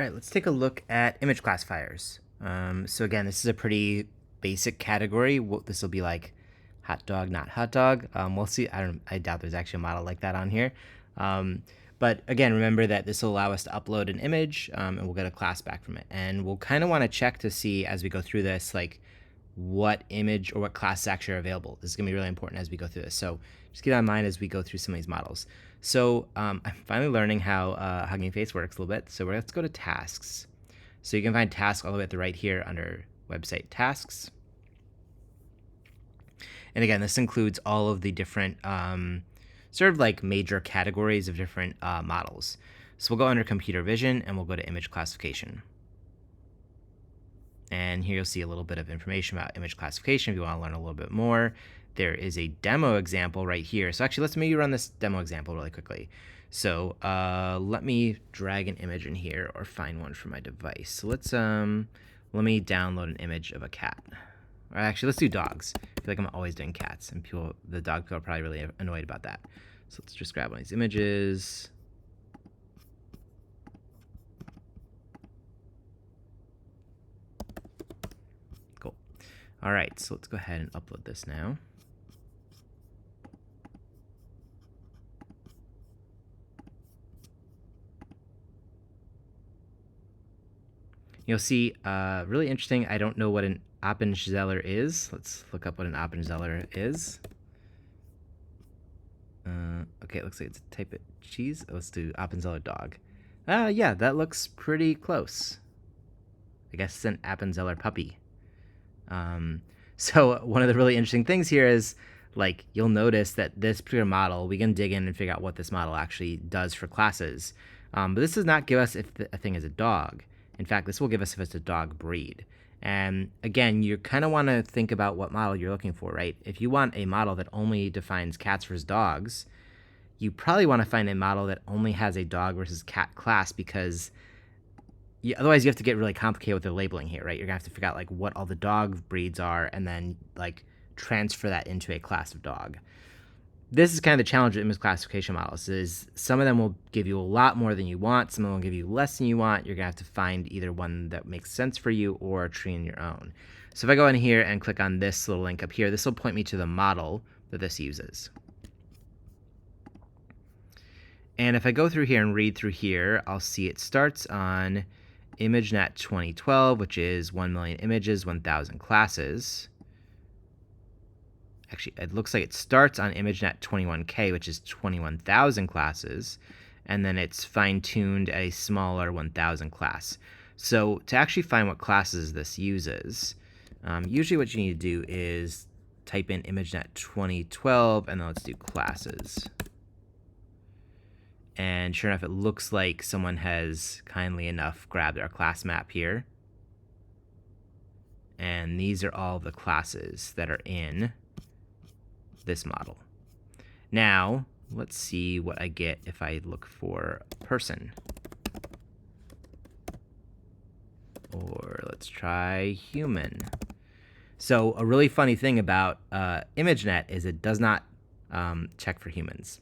All right, let's take a look at image classifiers. So again, this is a pretty basic category. This will be like hot dog, not hot dog. We'll see. I doubt there's actually a model like that on here. But again, remember that this will allow us to upload an image, and we'll get a class back from it. And we'll kind of want to check to see as we go through this, like what image or what classes actually are available. This is going to be really important as we go through this. So just keep that in mind as we go through some of these models. So I'm finally learning how Huggingface works a little bit. So let's go to tasks. So you can find tasks all the way at the right here under website tasks. And again, this includes all of the different sort of like major categories of different models. So we'll go under computer vision and we'll go to image classification. And here you'll see a little bit of information about image classification if you want to learn a little bit more. There is a demo example right here. So actually, let's maybe run this demo example really quickly. So let me drag an image in here or find one for my device. So let's let me download an image of a cat. Or actually, let's do dogs. I feel like I'm always doing cats, and the dog people are probably really annoyed about that. So let's just grab one of these images. Cool. All right, so let's go ahead and upload this now. You'll see, really interesting. I don't know what an Appenzeller is. Let's look up what an Appenzeller is. Okay, it looks like it's a type of cheese. Let's do Appenzeller dog. Yeah, that looks pretty close. I guess it's an Appenzeller puppy. So one of the really interesting things here is, like, you'll notice that this particular model, we can dig in and figure out what this model actually does for classes. But this does not give us if a thing is a dog. In fact, this will give us if it's a dog breed. And again, you kind of want to think about what model you're looking for, right? If you want a model that only defines cats versus dogs, you probably want to find a model that only has a dog versus cat class, because otherwise you have to get really complicated with the labeling here, right? You're gonna have to figure out like what all the dog breeds are and then like transfer that into a class of dog. This is kind of the challenge with image classification models, is some of them will give you a lot more than you want, some of them will give you less than you want. You're gonna have to find either one that makes sense for you or train your own. So if I go in here and click on this little link up here, this will point me to the model that this uses. And if I go through here and read through here, I'll see it starts on ImageNet 2012, which is 1 million images, 1,000 classes. Actually, it looks like it starts on ImageNet 21K, which is 21,000 classes, and then it's fine-tuned at a smaller 1,000 class. So to actually find what classes this uses, usually what you need to do is type in ImageNet 2012, and then let's do classes. And sure enough, it looks like someone has kindly enough grabbed our class map here. And these are all the classes that are in this model. Now, let's see what I get if I look for person. Or let's try human. So a really funny thing about ImageNet is it does not check for humans.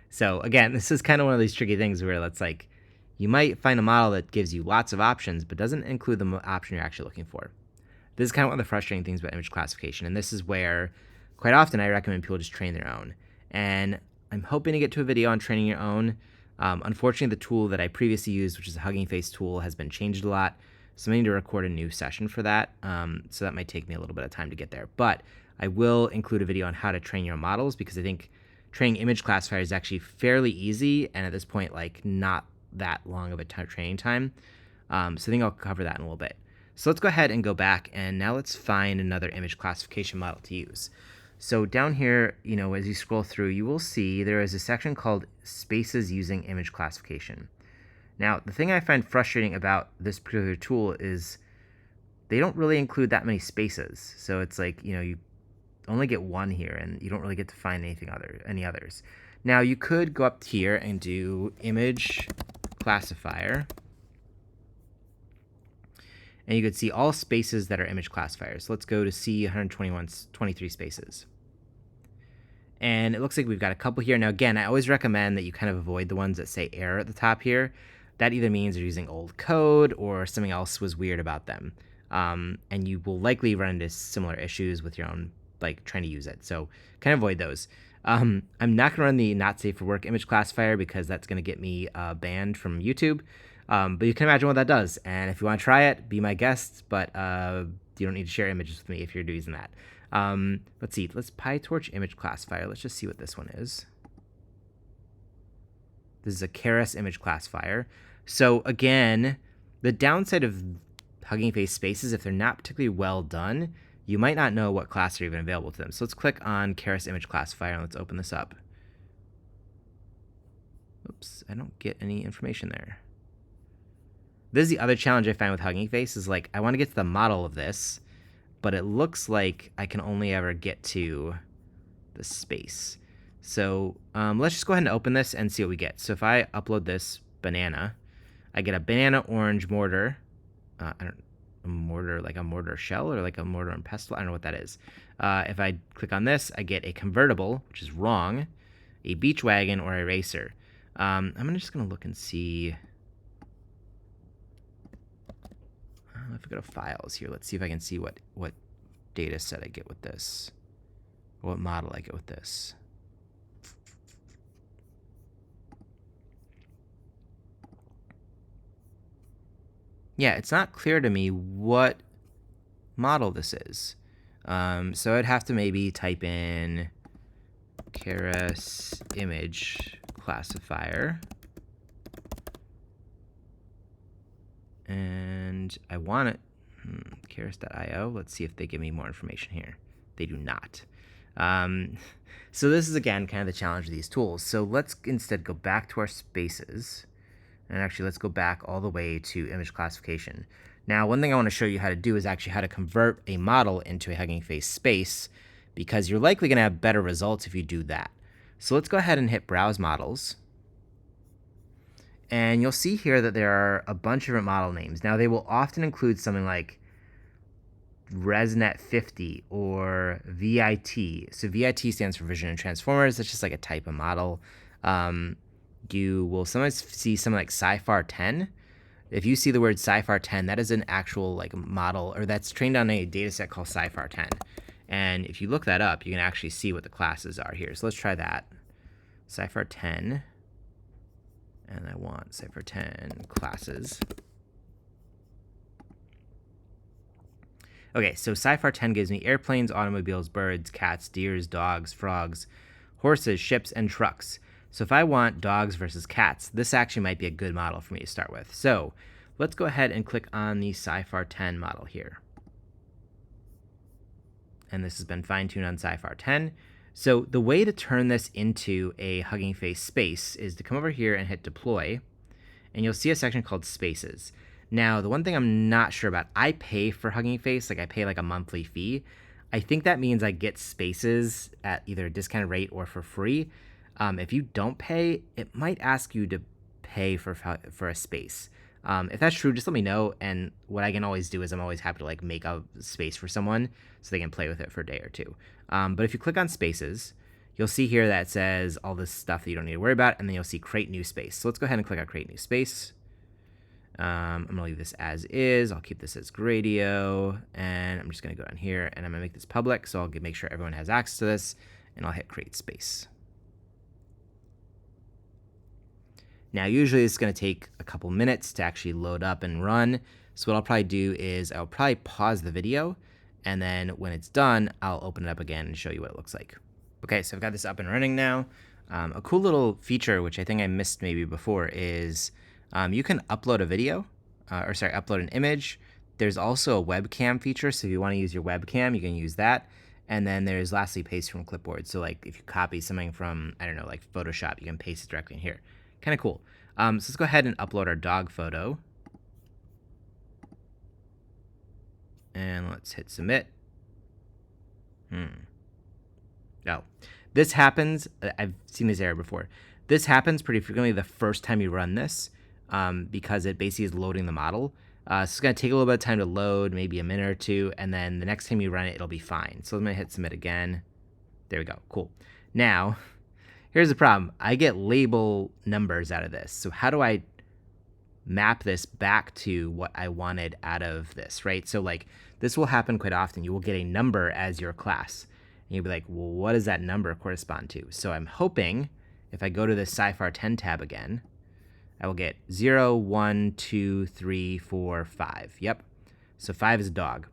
So again, this is kind of one of these tricky things where it's like, you might find a model that gives you lots of options, but doesn't include the option you're actually looking for. This is kind of one of the frustrating things about image classification, and this is where quite often I recommend people just train their own. And I'm hoping to get to a video on training your own. Unfortunately, the tool that I previously used, which is a Huggingface tool, has been changed a lot. So I need to record a new session for that. So that might take me a little bit of time to get there. But I will include a video on how to train your models, because I think training image classifiers is actually fairly easy, and at this point, like, not that long of a training time. So I think I'll cover that in a little bit. So let's go ahead and go back, and now let's find another image classification model to use. So down here, you know, as you scroll through, you will see there is a section called Spaces Using Image Classification. Now, the thing I find frustrating about this particular tool is they don't really include that many spaces. So it's like, you know, you only get one here, and you don't really get to find any others. Now, you could go up here and do image classifier, and you could see all spaces that are image classifiers. So let's go to see 23 spaces. And it looks like we've got a couple here. Now, again, I always recommend that you kind of avoid the ones that say error at the top here. that either means they're using old code or something else was weird about them. And you will likely run into similar issues with your own, like trying to use it. So kind of avoid those. I'm not going to run the not safe for work image classifier because that's going to get me banned from YouTube. But you can imagine what that does. And if you want to try it, be my guest. But you don't need to share images with me if you're using that. Let's see. Let's PyTorch image classifier. Let's just see what this one is. This is a Keras image classifier. So again, the downside of Huggingface spaces, if they're not particularly well done, you might not know what classes are even available to them. So let's click on Keras image classifier and let's open this up. Oops, I don't get any information there. This is the other challenge I find with Huggingface is like, I want to get to the model of this, but it looks like I can only ever get to the space. So let's just go ahead and open this and see what we get. So if I upload this banana, I get a banana orange mortar. I don't a mortar, like a mortar shell or like a mortar and pestle. I don't know what that is. If I click on this, I get a convertible, which is wrong, a beach wagon, or a racer. I'm just going to look and see. If I go to files here, let's see if I can see what data set I get with this, or what model I get with this. Yeah, it's not clear to me what model this is. So I'd have to maybe type in Keras image classifier. And I want it, Keras.io. Let's see if they give me more information here. They do not. So this is, again, kind of the challenge of these tools. So let's instead go back to our spaces. And actually, let's go back all the way to image classification. Now, one thing I want to show you how to do is actually how to convert a model into a Hugging Face space, because you're likely going to have better results if you do that. So let's go ahead and hit Browse Models. And you'll see here that there are a bunch of different model names. Now, they will often include something like ResNet 50 or VIT. So VIT stands for Vision and Transformers. That's just like a type of model. You will sometimes see something like Sci-Far 10. If you see the word Sci-Far 10, that is an actual like model, or that's trained on a data set called Sci-Far 10. And if you look that up, you can actually see what the classes are here. So let's try that. Sci-Far 10. And I want Sci-Far 10 classes. Okay, so Sci-Far 10 gives me airplanes, automobiles, birds, cats, deers, dogs, frogs, horses, ships, and trucks. So if I want dogs versus cats, this actually might be a good model for me to start with. So let's go ahead and click on the Sci-Far 10 model here. And this has been fine-tuned on Sci-Far 10. So the way to turn this into a Hugging Face space is to come over here and hit Deploy, and you'll see a section called Spaces. Now, the one thing I'm not sure about, I pay for Hugging Face, like I pay like a monthly fee. I think that means I get spaces at either a discounted rate or for free. If you don't pay, it might ask you to pay for a space. If that's true, just let me know. And what I can always do is I'm always happy to like make a space for someone so they can play with it for a day or two. But if you click on spaces, you'll see here that it says all this stuff that you don't need to worry about, and then you'll see create new space. So let's go ahead and click on create new space. I'm gonna leave this as is. I'll keep this as Gradio, and I'm just gonna go down here and I'm gonna make this public. So I'll make sure everyone has access to this, and I'll hit create space. Now, usually it's going to take a couple minutes to actually load up and run. So what I'll probably do is I'll probably pause the video, and then when it's done, I'll open it up again and show you what it looks like. Okay, so I've got this up and running now. A cool little feature, which I think I missed maybe before, is you can upload a video, upload an image. There's also a webcam feature, so if you want to use your webcam, you can use that. And then there's lastly paste from clipboard. So like if you copy something from, I don't know, like Photoshop, you can paste it directly in here. Kind of cool. So let's go ahead and upload our dog photo. And let's hit submit. Oh, this happens. I've seen this error before. This happens pretty frequently the first time you run this because it basically is loading the model. So it's going to take a little bit of time to load, maybe a minute or two, and then the next time you run it, it'll be fine. So I'm going to hit submit again. There we go. Cool. Now, here's the problem. I get label numbers out of this. So how do I map this back to what I wanted out of this, right? So like this will happen quite often. You will get a number as your class. And you'll be like, well, what does that number correspond to? So I'm hoping if I go to the Sci-Fi 10 tab again, I will get 0, 1, 2, 3, 4, 5. Yep. So 5 is a dog.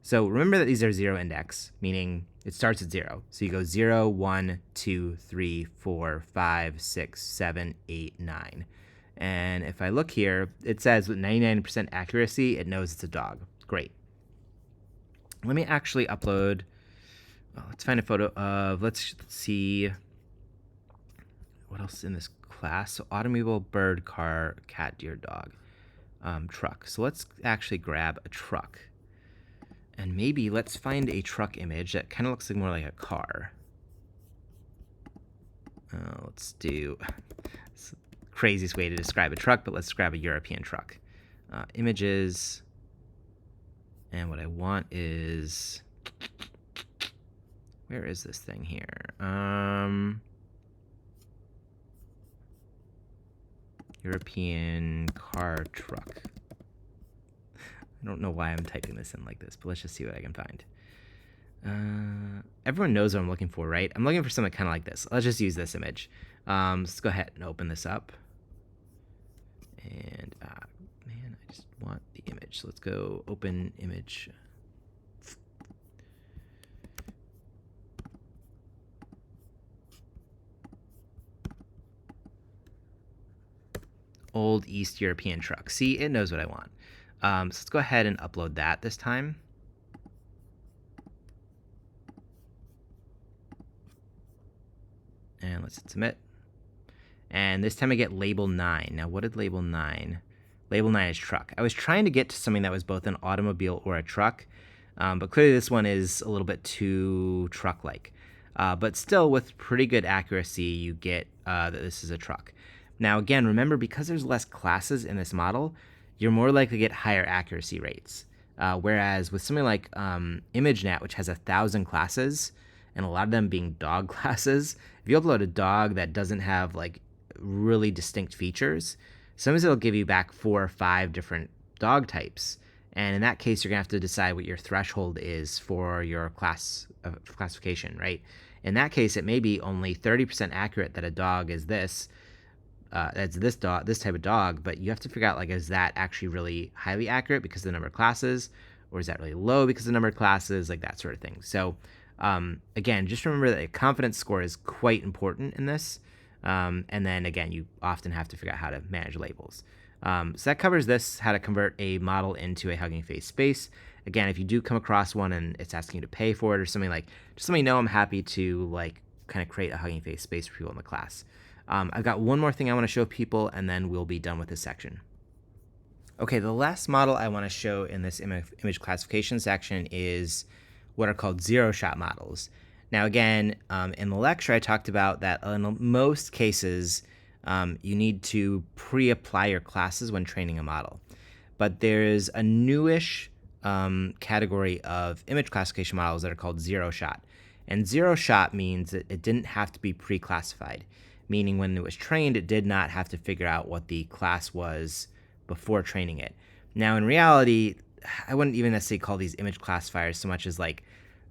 So remember that these are 0 index, meaning it starts at 0. So you go 0, 1, 2, 3, 4, 5, 6, 7, 8, 9. And if I look here, it says with 99% accuracy, it knows it's a dog. Great. Let me actually upload, well, let's find a photo of, let's see, what else in this class? So automobile, bird, car, cat, deer, dog, truck. So let's actually grab a truck. And maybe let's find a truck image that kind of looks like more like a car. Let's do, it's the craziest way to describe a truck, but let's grab a European truck. Images. And what I want is, where is this thing here? European car truck. I don't know why I'm typing this in like this, but let's just see what I can find. Everyone knows what I'm looking for, right? I'm looking for something kind of like this. Let's just use this image. Let's go ahead and open this up. And, man, I just want the image. So let's go open image. Old East European truck. See, it knows what I want. So let's go ahead and upload that this time. And let's hit submit. And this time I get label 9. Now, what did label 9? Label 9 is truck. I was trying to get to something that was both an automobile or a truck, but clearly this one is a little bit too truck-like. But still, with pretty good accuracy, you get that this is a truck. Now, again, remember, because there's less classes in this model, you're more likely to get higher accuracy rates. Whereas with something like ImageNet, which has 1,000 classes, and a lot of them being dog classes, if you upload a dog that doesn't have like really distinct features, sometimes it'll give you back 4 or 5 different dog types. And in that case, you're gonna have to decide what your threshold is for your classification, right? In that case, it may be only 30% accurate that a dog is this, that's this type of dog, but you have to figure out, like, is that actually really highly accurate because of the number of classes, or is that really low because of the number of classes, like that sort of thing. So again, just remember that a confidence score is quite important in this. And then again, you often have to figure out how to manage labels. So that covers this, how to convert a model into a Hugging Face space. Again, if you do come across one and it's asking you to pay for it or something, like, just let me know. I'm happy to like kind of create a Hugging Face space for people in the class. I've got one more thing I want to show people, and then we'll be done with this section. Okay, the last model I want to show in this image classification section is what are called zero-shot models. Now again, in the lecture I talked about that in most cases you need to pre-apply your classes when training a model. But there's a newish category of image classification models that are called zero-shot. And zero-shot means that it didn't have to be pre-classified, meaning when it was trained, it did not have to figure out what the class was before training it. Now, in reality, I wouldn't even necessarily call these image classifiers so much as like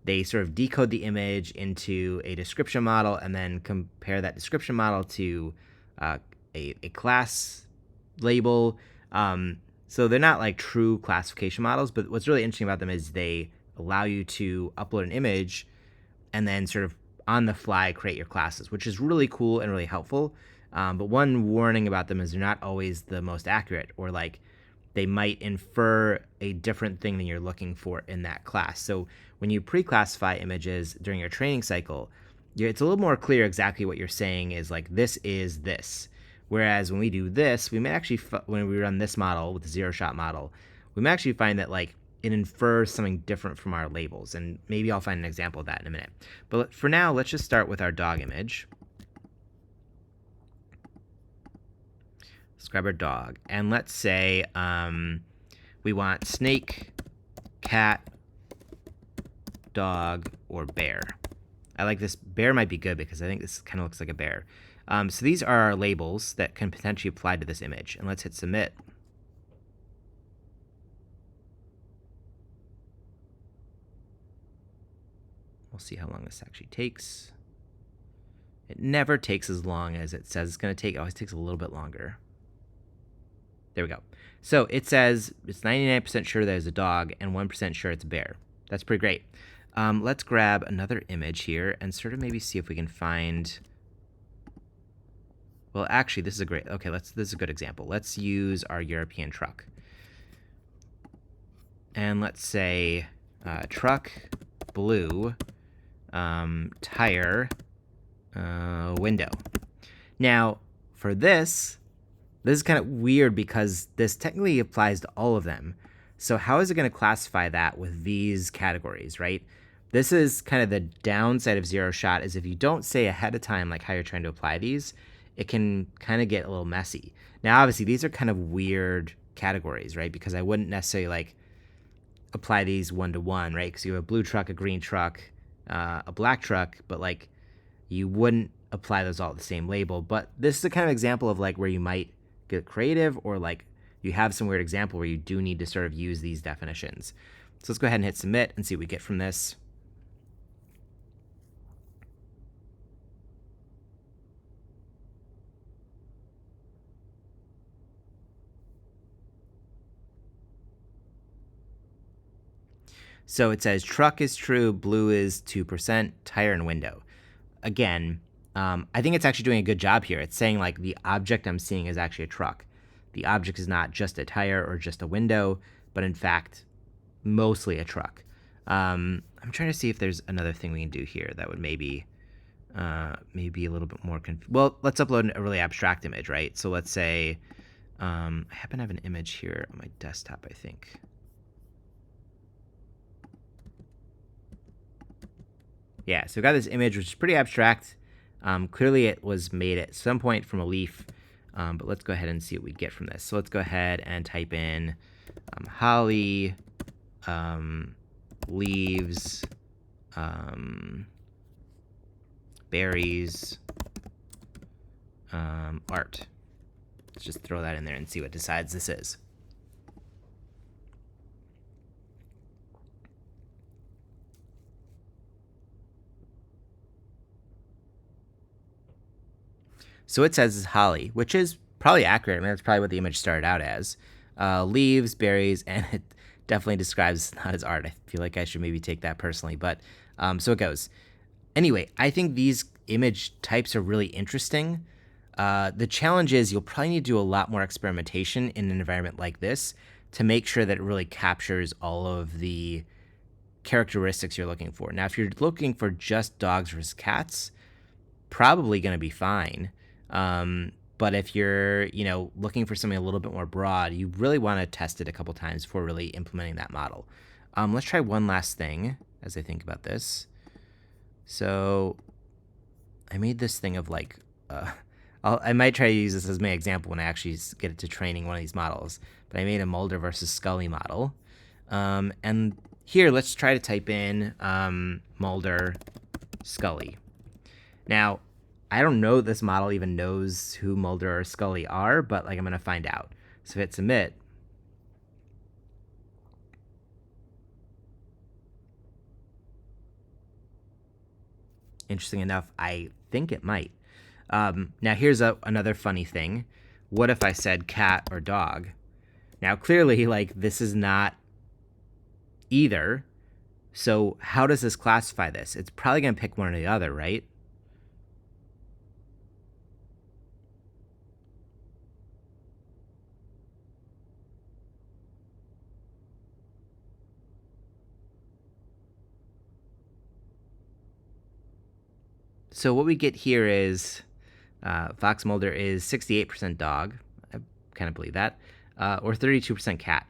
they sort of decode the image into a description model and then compare that description model to a class label. So they're not like true classification models, but what's really interesting about them is they allow you to upload an image and then sort of on the fly create your classes, which is really cool and really helpful. But one warning about them is they're not always the most accurate, or like they might infer a different thing than you're looking for in that class. So when you pre-classify images during your training cycle, it's a little more clear exactly what you're saying is like, this is this. Whereas when we do this, we may actually, when we run this model with the zero-shot model, we may actually find that like it infers something different from our labels. And maybe I'll find an example of that in a minute. But for now, let's just start with our dog image. Let's grab our dog. And let's say we want snake, cat, dog, or bear. I like this. Bear might be good because I think this kind of looks like a bear. So these are our labels that can potentially apply to this image. And let's hit submit. We'll see how long this actually takes. It never takes as long as it says it's going to take. It always takes a little bit longer. There we go. So it says it's 99% sure there's a dog and 1% sure it's a bear. That's pretty great. Let's grab another image here and sort of maybe see if we can find... Well, actually, this is a great... Okay, this is a good example. Let's use our European truck. And let's say truck, blue, tire, window. Now, for this is kind of weird because this technically applies to all of them. So how is it going to classify that with these categories, right? This is kind of the downside of zero shot, is if you don't say ahead of time like how you're trying to apply these, it can kind of get a little messy. Now, obviously, these are kind of weird categories, right? Because I wouldn't necessarily like apply these one-to-one, right? Because you have a blue truck, a green truck, a black truck, but like you wouldn't apply those all at the same label. But this is a kind of example of like where you might get creative, or like you have some weird example where you do need to sort of use these definitions. So let's go ahead and hit submit and see what we get from this. So it says truck is true, blue is 2%, tire and window. Again, I think it's actually doing a good job here. It's saying like the object I'm seeing is actually a truck. The object is not just a tire or just a window, but in fact, mostly a truck. I'm trying to see if there's another thing we can do here that would maybe a little bit more well, let's upload a really abstract image, right? So let's say I happen to have an image here on my desktop, I think. Yeah, so we got this image, which is pretty abstract. Clearly it was made at some point from a leaf, but let's go ahead and see what we get from this. So let's go ahead and type in holly, leaves, berries, art. Let's just throw that in there and see what decides this is. So it says it's holly, which is probably accurate. I mean, that's probably what the image started out as. Leaves, berries, and it definitely describes not as art. I feel like I should maybe take that personally, but so it goes. Anyway, I think these image types are really interesting. The challenge is you'll probably need to do a lot more experimentation in an environment like this to make sure that it really captures all of the characteristics you're looking for. Now, if you're looking for just dogs versus cats, probably going to be fine. But if you're, looking for something a little bit more broad, you really want to test it a couple times before really implementing that model. Let's try one last thing as I think about this. So I made this thing of like, I might try to use this as my example when I actually get it to training one of these models, but I made a Mulder versus Scully model. And here, let's try to type in Mulder, Scully. Now, I don't know if this model even knows who Mulder or Scully are, but like I'm going to find out. So hit submit. Interesting enough, I think it might. Now here's another funny thing. What if I said cat or dog? Now clearly, like, this is not either. So how does this classify this? It's probably going to pick one or the other, right? So what we get here is Fox Mulder is 68% dog. I kind of believe that. Or 32% cat.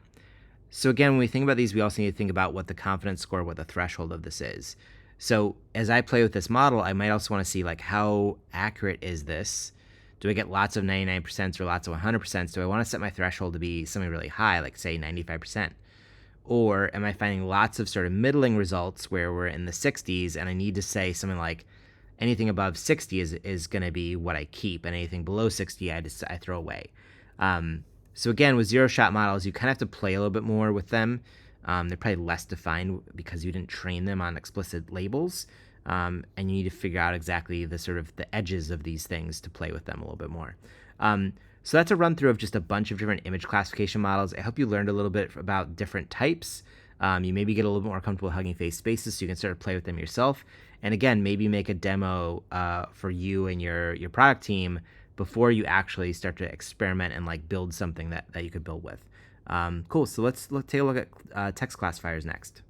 So again, when we think about these, we also need to think about what the confidence score, what the threshold of this is. So as I play with this model, I might also want to see like how accurate is this? Do I get lots of 99% or lots of 100%? Do I want to set my threshold to be something really high, like say 95%? Or am I finding lots of sort of middling results where we're in the 60s and I need to say something like anything above 60 is going to be what I keep, and anything below 60 I throw away. So again, with zero-shot models, you kind of have to play a little bit more with them. They're probably less defined because you didn't train them on explicit labels. And you need to figure out exactly the sort of the edges of these things to play with them a little bit more. So that's a run through of just a bunch of different image classification models. I hope you learned a little bit about different types. You maybe get a little bit more comfortable with Hugging Face spaces so you can start to play with them yourself. And again, maybe make a demo for you and your product team before you actually start to experiment and like build something that you could build with. Cool. So let's take a look at text classifiers next.